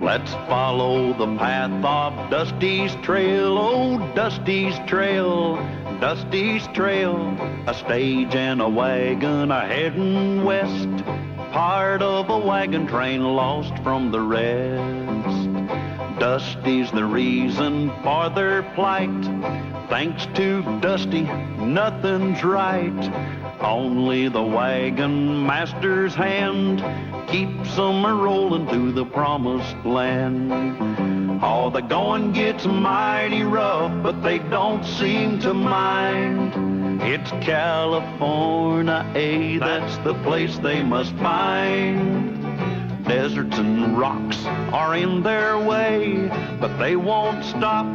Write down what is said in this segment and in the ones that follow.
Let's follow the path of Dusty's trail, oh, Dusty's trail, Dusty's trail. A stage and a wagon are heading west, part of a wagon train lost from the rest. Dusty's the reason for their plight. Thanks to Dusty, nothing's right. Only the wagon master's hand keeps them a-rolling to the promised land. Oh, the going gets mighty rough, but they don't seem to mind. It's California, that's the place they must find. Deserts and rocks are in their way, but they won't stop,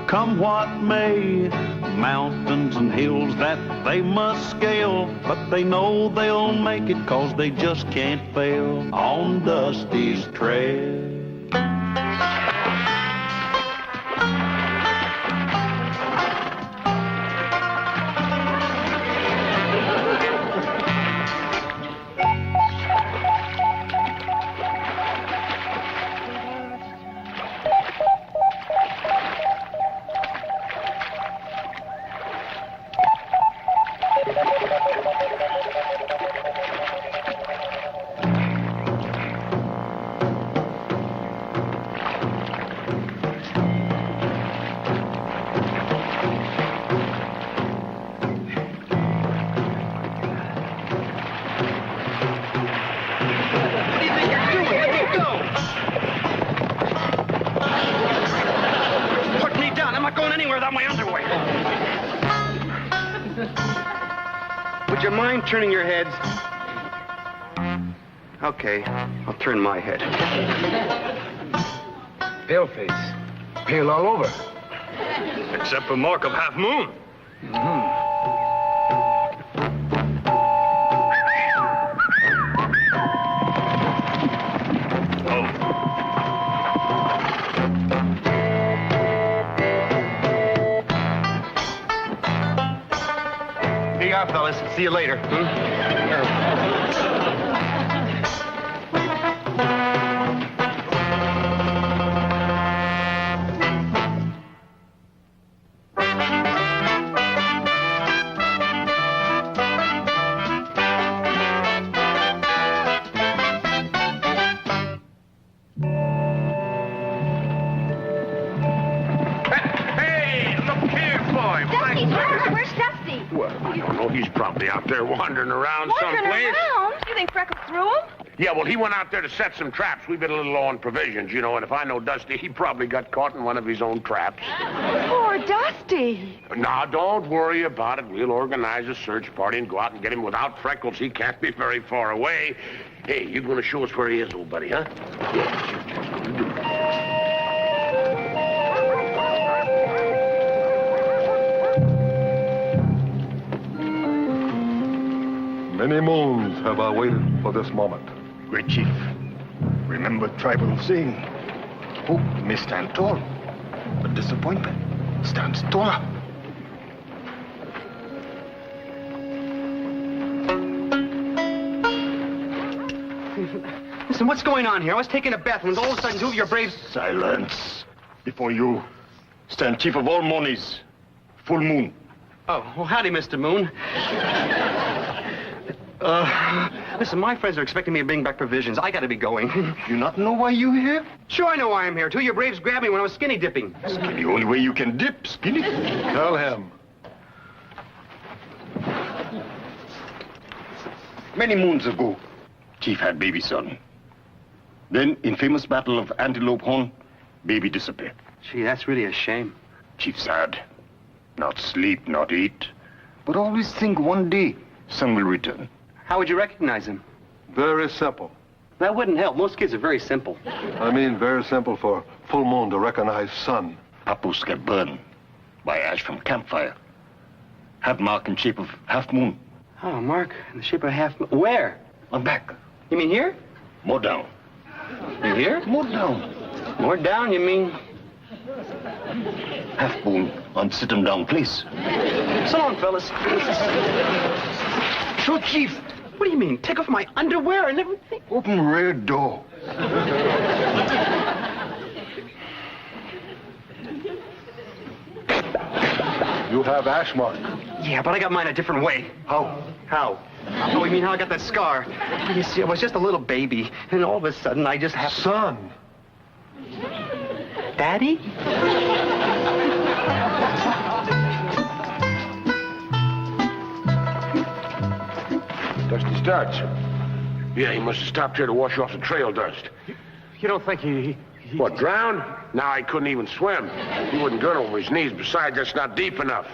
come what may. Mountains and hills that they must scale, but they know they'll make it 'cause they just can't fail on Dusty's trail. Would you mind turning your heads? Okay, I'll turn my head. Pale face. Pale all over. Except for mark of half moon. Be off, fellas. See you later. He's probably out there wandering around Wandering someplace. around? You think Freckles threw him? Yeah, well, he went out there to set some traps. We've been a little low on provisions, you know, and if I know Dusty, he probably got caught in one of his own traps. Poor Dusty. Now, don't worry about it. We'll organize a search party and go out and get him. Without Freckles, he can't be very far away. Hey, you gonna show us where he is, old buddy, huh? Many moons have I waited for this moment. Great Chief, remember tribal saying, hope may stand tall, but disappointment stands taller. Listen, what's going on here? I was taking a bath when all of a sudden two of your braves... Silence. Before you stand Chief of all monies, Full Moon. Oh, well, howdy, Mr. Moon. Listen, my friends are expecting me to bring back provisions. I gotta be going. You not know why you here? Sure, I know why I'm here. Two of your braves grabbed me when I was skinny dipping. Skinny, the only way you can dip, skinny. Tell him. Many moons ago, Chief had baby son. Then, in famous battle of Antelope Horn, baby disappeared. Gee, that's really a shame. Chief sad. Not sleep, not eat. But always think one day son will return. How would you recognize him? Very simple. That wouldn't help. Most kids are very simple. I mean, very simple for Full Moon to recognize sun. Papoose get burned by ash from campfire. Have mark in shape of half moon. Oh, Mark, in the shape of a half... Where? On back. You mean here? More down. You here? More down. More down, you mean? Half moon on sit 'em down place. So long, fellas. So, Chief. What do you mean? Take off my underwear and everything? Open rear door. have ash mark. Yeah, but I got mine a different way. How? How? Oh, you mean how I got that scar? You see, I was just a little baby, and all of a sudden I just have... Son. Daddy? Dusty starts. Yeah, he must have stopped here to wash off the trail dust. You don't think he... What, drowned? Now he couldn't even swim. He wouldn't get over his knees. Besides, that's not deep enough.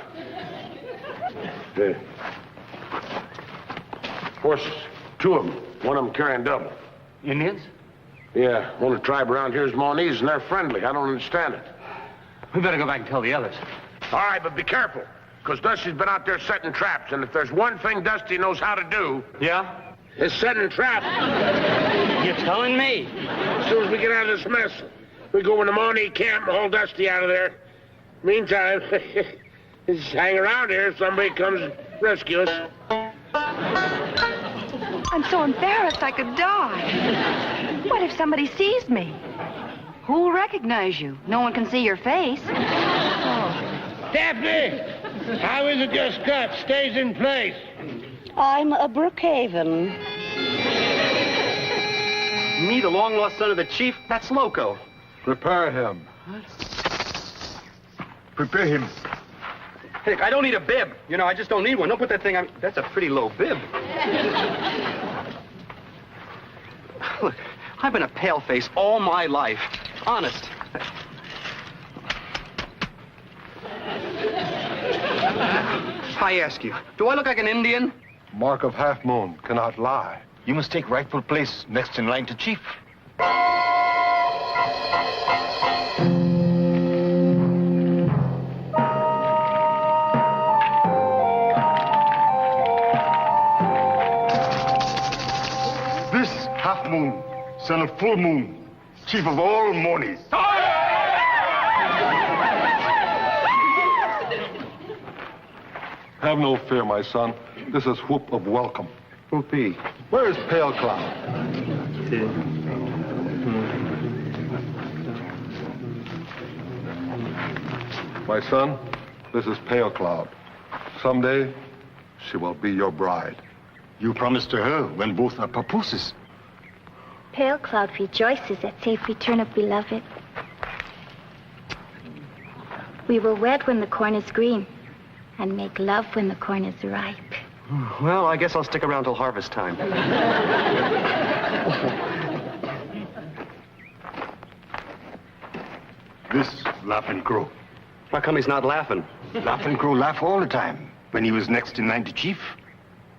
Horses. 2 of them. One of them carrying double. Indians? Yeah, only tribe around here is Monese, and they're friendly. I don't understand it. We better go back and tell the others. All right, but be careful, because Dusty's been out there setting traps, and if there's one thing Dusty knows how to do... Yeah? ...it's setting traps. You're telling me? As soon as we get out of this mess, we go in the Maunee camp and haul Dusty out of there. Meantime, just hang around here if somebody comes and rescue us. I'm so embarrassed I could die. What if somebody sees me? Who'll recognize you? No one can see your face. Daphne! How is it your skirt stays in place? I'm a Brookhaven. Me, the long-lost son of the chief? That's Loco. Prepare him. Prepare him. Hey, I don't need a bib. You know, I just don't need one. Don't put that thing on... That's a pretty low bib. Look, I've been a paleface all my life. Honest. I ask you, do I look like an Indian? Mark of Half Moon cannot lie. You must take rightful place next in line to chief. This Half Moon, son of Full Moon, chief of all Monees. Have no fear, my son. This is whoop of welcome. Whoopee. Where is Pale Cloud? My son, this is Pale Cloud. Someday, she will be your bride. You promised to her when both are papooses. Pale Cloud rejoices at safe return of beloved. We will wed when the corn is green, and make love when the corn is ripe. Well, I guess I'll stick around till harvest time. This Laughing Crow. How come he's not laughing? Laughing Crow laugh all the time when he was next in line to chief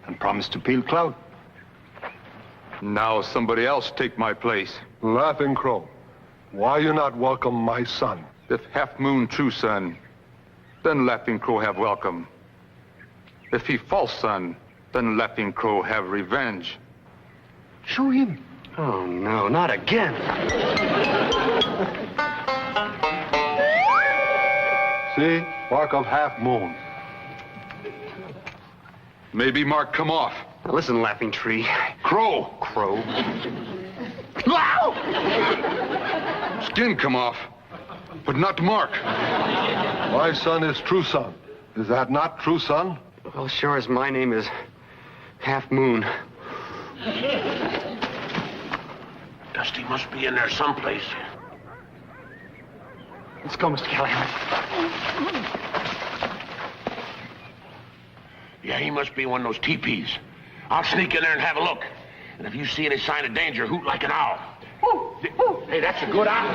and promised to Pale Cloud. Now somebody else take my place. Laughing Crow, why you not welcome my son? If Half Moon true son, then Laughing Crow have welcome. If he false son, then Laughing Crow have revenge. Show him. Oh, no, not again. See? Mark of Half Moon. Maybe Mark come off. Now listen, Laughing Tree. Crow. Crow. Skin come off, but not Mark. My son is true son. Is that not true son? Well, sure as my name is Half Moon. Dusty must be in there someplace. Let's go, Mr. Callahan. Yeah, he must be in one of those teepees. I'll sneak in there and have a look. And if you see any sign of danger, hoot like an owl. Hey, that's a good owl.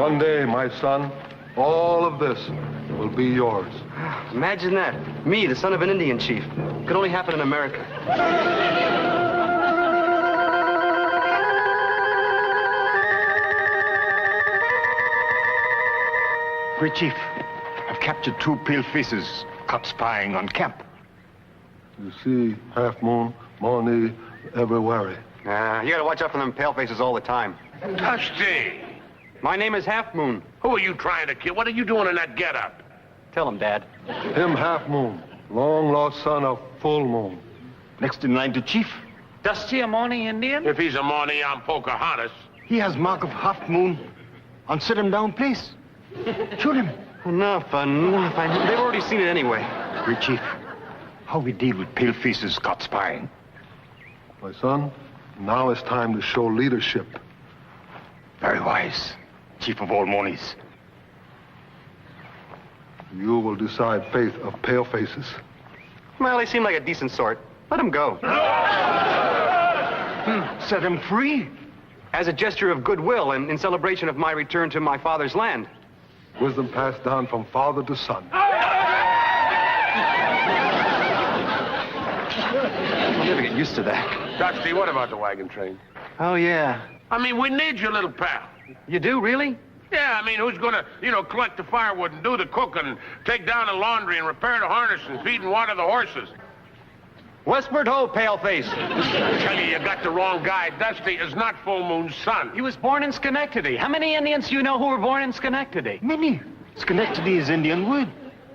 One day, my son, all of this will be yours. Imagine that. Me, the son of an Indian chief. Could only happen in America. Great chief, I've captured 2 pale faces caught spying on camp. You see, Half Moon, Maunee, everywhere. You gotta watch out for them palefaces all the time. Dusty! My name is Half Moon. Who are you trying to kill? What are you doing in that getup? Tell him, Dad. Him Half Moon, long-lost son of Full Moon. Next in line to Chief. Dusty a Maunee Indian? If he's a Maunee, I'm Pocahontas. He has mark of Half Moon on sit him down place. Shoot him. Enough. They've already seen it anyway. Great Chief, how we deal with palefaces caught spying? My son, now it's time to show leadership. Very wise, Chief of all Moonies. You will decide fate of palefaces. Well, he seemed like a decent sort. Let him go. Set him free. As a gesture of goodwill and in celebration of my return to my father's land. Wisdom passed down from father to son. I'll never get used to that. Dusty, what about the wagon train? Oh, yeah. I mean, we need your little pal. You do, really? Yeah, I mean, who's gonna, collect the firewood and do the cooking, take down the laundry and repair the harness and feed and water the horses? Westward ho, paleface. I tell you, you got the wrong guy. Dusty is not Full Moon's son. He was born in Schenectady. How many Indians do you know who were born in Schenectady? Many. Schenectady is Indian word.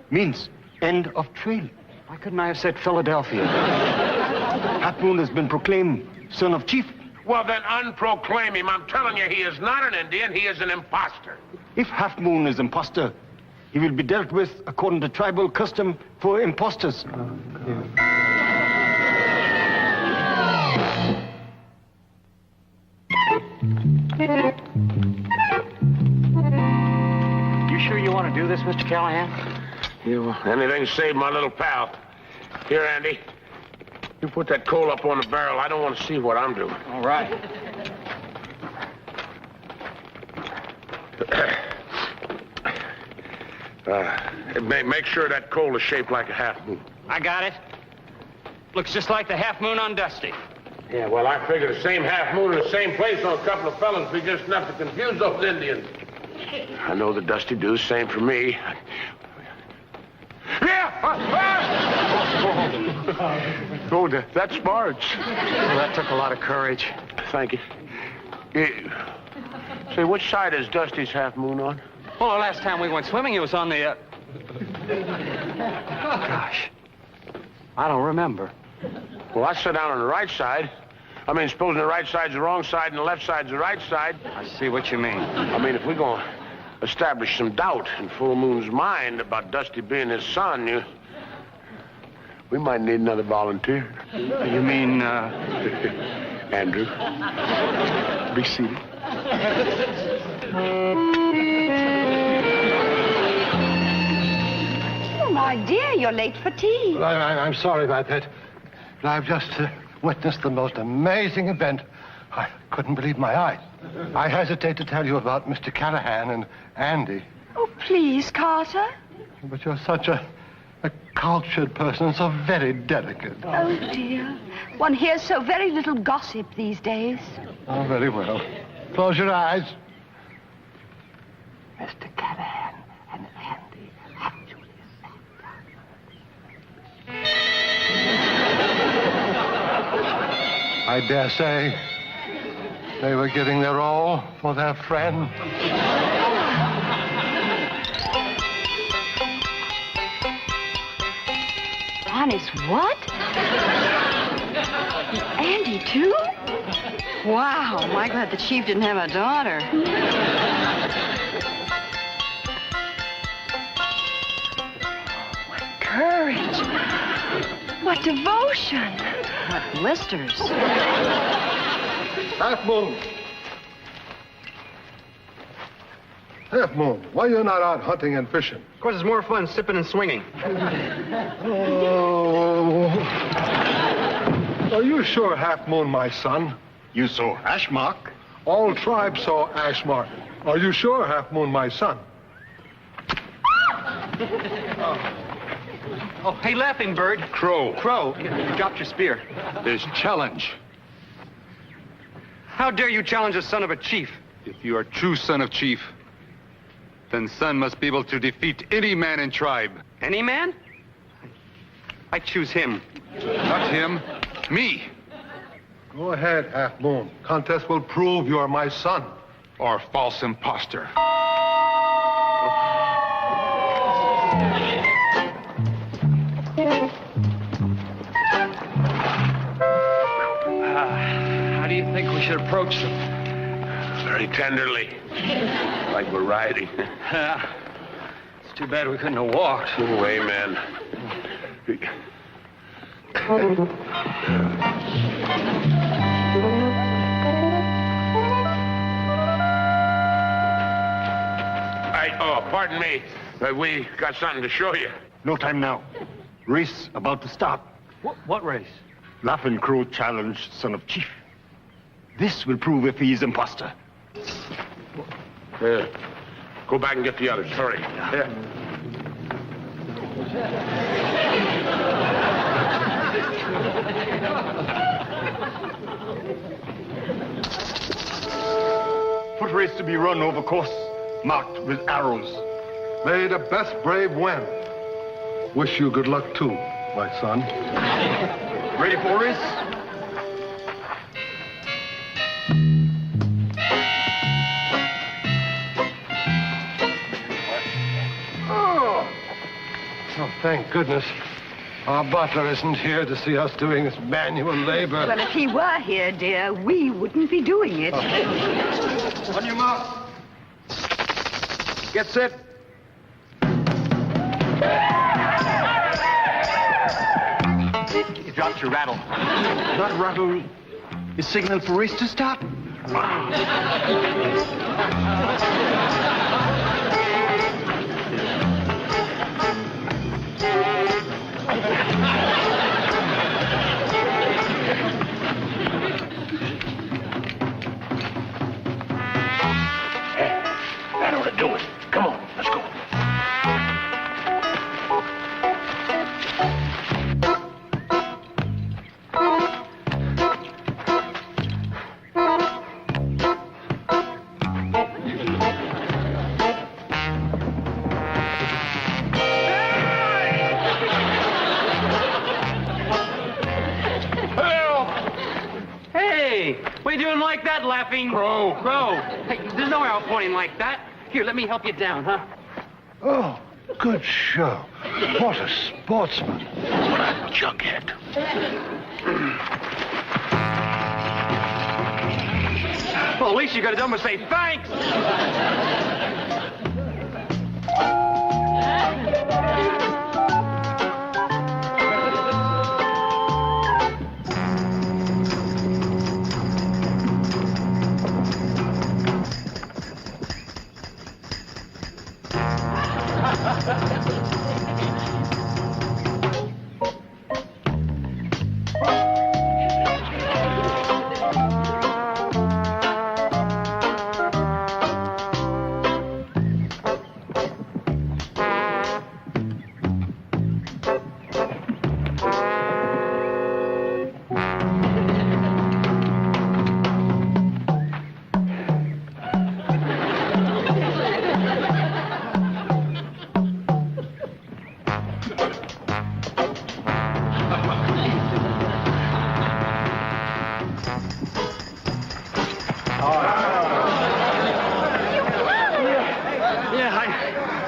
Means end of trail. Why couldn't I have said Philadelphia? Half Moon has been proclaimed son of Chief. Well, then unproclaim him. I'm telling you, he is not an Indian. He is an imposter. If Half Moon is imposter, he will be dealt with according to tribal custom for imposters. You sure you want to do this, Mr. Callahan? Yeah, well, anything to save my little pal. Here, Andy. You put that coal up on the barrel. I don't want to see what I'm doing. All right. Make sure that coal is shaped like a half moon. I got it. Looks just like the half moon on Dusty. Yeah, well, I figure the same half moon in the same place on a couple of fellas be just enough to confuse those Indians. I know the Dusty do the same for me. Yeah! Oh, that's Marge. Well, that took a lot of courage. Thank you. Say, which side is Dusty's half moon on? Well, the last time we went swimming, it was on the, Gosh. I don't remember. Well, I sit down on the right side. I mean, supposing the right side's the wrong side and the left side's the right side. I see what you mean. I mean, if we're going to establish some doubt in Full Moon's mind about Dusty being his son, we might need another volunteer. You mean, Andrew. Be seated. Oh, my dear, you're late for tea. Well, I'm sorry about that. But I've just witnessed the most amazing event. I couldn't believe my eyes. I hesitate to tell you about Mr. Callahan and Andy. Oh, please, Carter. But you're such a cultured person, so very delicate. Oh, dear. One hears so very little gossip these days. Oh, very well. Close your eyes. Mr. Callahan and Andy actually I dare say they were getting their all for their friend. Honest, what? Andy, too? Wow, am I glad the chief didn't have a daughter. What courage. What devotion. What blisters. Half Moon. Half Moon, why are you not out hunting and fishing? Of course, it's more fun sipping and swinging. Oh. Are you sure, Half Moon, my son? You saw hash mark. All tribes saw ash mark. Are you sure, Half Moon, my son? Oh, hey, Laughing Bird. Crow. Crow, you dropped your spear. There's challenge. How dare you challenge the son of a chief? If you are true son of chief, then son must be able to defeat any man in tribe. Any man? I choose him. Not him, me. Go ahead, Half Moon. Contest will prove you are my son. Or false imposter. How do you think we should approach them? Very tenderly. Like we're riding. It's too bad we couldn't have walked. Oh, amen. Pardon me. We got something to show you. No time now. Race about to start. What race? Laughing Crow challenged Son of Chief. This will prove if he is imposter. Go back and get the others. Hurry. Yeah. Foot race to be run over course marked with arrows. May the best brave win. Wish you good luck too, my son. Ready for race? Oh, thank goodness. Our butler isn't here to see us doing this manual labor. Well, if he were here, dear, we wouldn't be doing it. On your mark. Get set. You dropped your rattle. That rattle is signal for race to start. That ought to do it. Come on, let's go. What are you doing like that, Laughing Crow? Hey, there's no arrow pointing like that. Here, let me help you down, huh? Oh, good show. What a sportsman. What a junkhead. Well, at least you could have done was say thanks.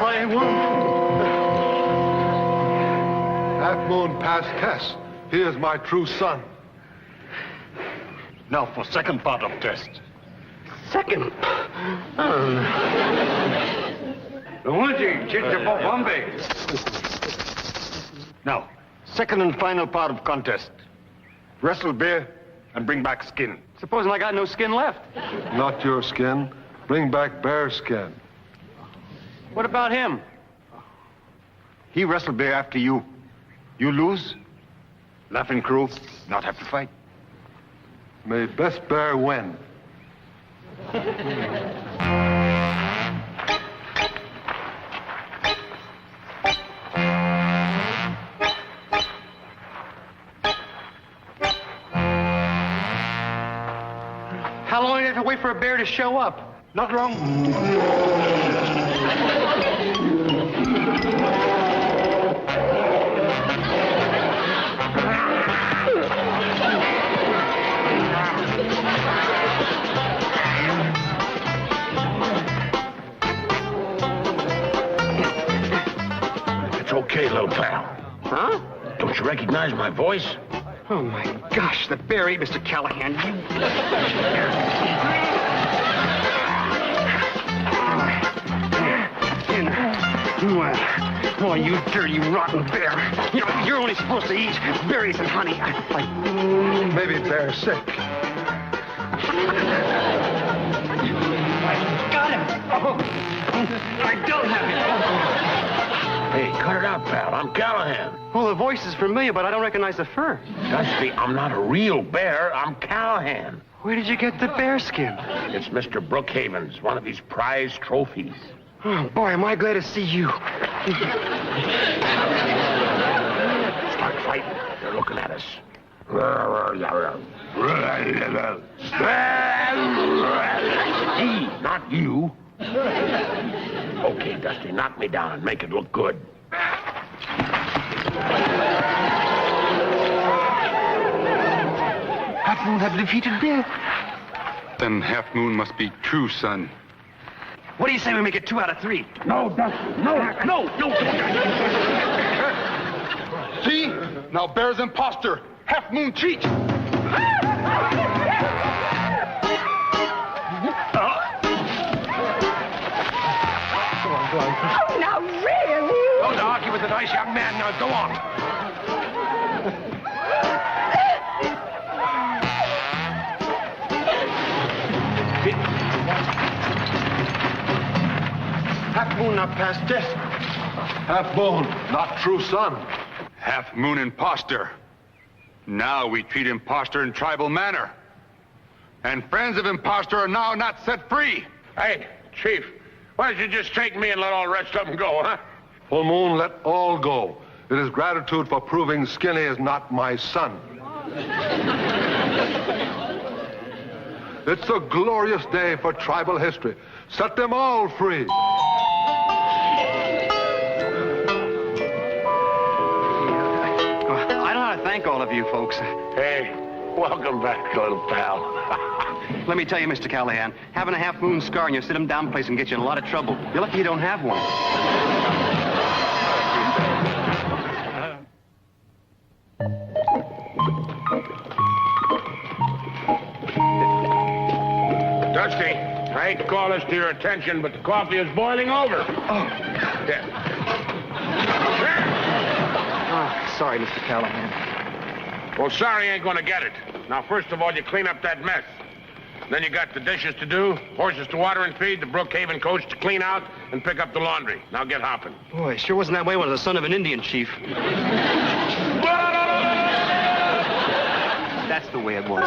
I won. Half Moon past Tess. Here's my true son. Now for second part of test. Second. Now, second and final part of contest. Wrestle bear and bring back skin. Supposing I got no skin left. Not your skin. Bring back bear skin. What about him? He wrestle bear after you. You lose. Laughing Crow not have to fight. May best bear win. How long do you have to wait for a bear to show up? Not wrong. you recognize my voice? Oh, my gosh, the bear ate Mr. Callahan. Oh, you dirty, rotten bear. You know, you're only supposed to eat berries and honey. Maybe Bear's sick. Got him. Oh, I don't have it. Hey, cut it out, pal. I'm Callahan. Well, the voice is familiar, but I don't recognize the fur. Dusty, I'm not a real bear. I'm Callahan. Where did you get the bear skin? It's Mr. Brookhaven's, one of his prize trophies. Oh, boy, am I glad to see you. Start fighting. They're looking at us. He, not you. Okay, Dusty, knock me down and make it look good. Half Moon have defeated Bear. Then Half Moon must be true son. What do you say we make it 2 out of 3? No, Dusty, no. See? Now Bear's imposter. Half Moon cheat. Oh, now really? Don't argue with a nice young man. Now go on. Half Moon not past death. Half Moon, not true son. Half Moon imposter. Now we treat imposter in tribal manner. And friends of imposter are now not set free. Hey, Chief, why don't you just take me and let all the rest of them go, huh? Full Moon, let all go. It is gratitude for proving Skinny is not my son. It's a glorious day for tribal history. Set them all free. I know how to thank all of you folks. Hey, welcome back, little pal. Let me tell you, Mr. Callahan, having a Half Moon scar in your sit-him-down place can get you in a lot of trouble. You're lucky you don't have one. Dusty, I hate to call this to your attention, but the coffee is boiling over. There. Oh, sorry, Mr. Callahan. Well, sorry ain't gonna get it. Now, first of all, you clean up that mess. Then you got the dishes to do, horses to water and feed, the Brookhaven coach to clean out, and pick up the laundry. Now get hopping. Boy, sure wasn't that way when I was the son of an Indian chief. That's the way it was.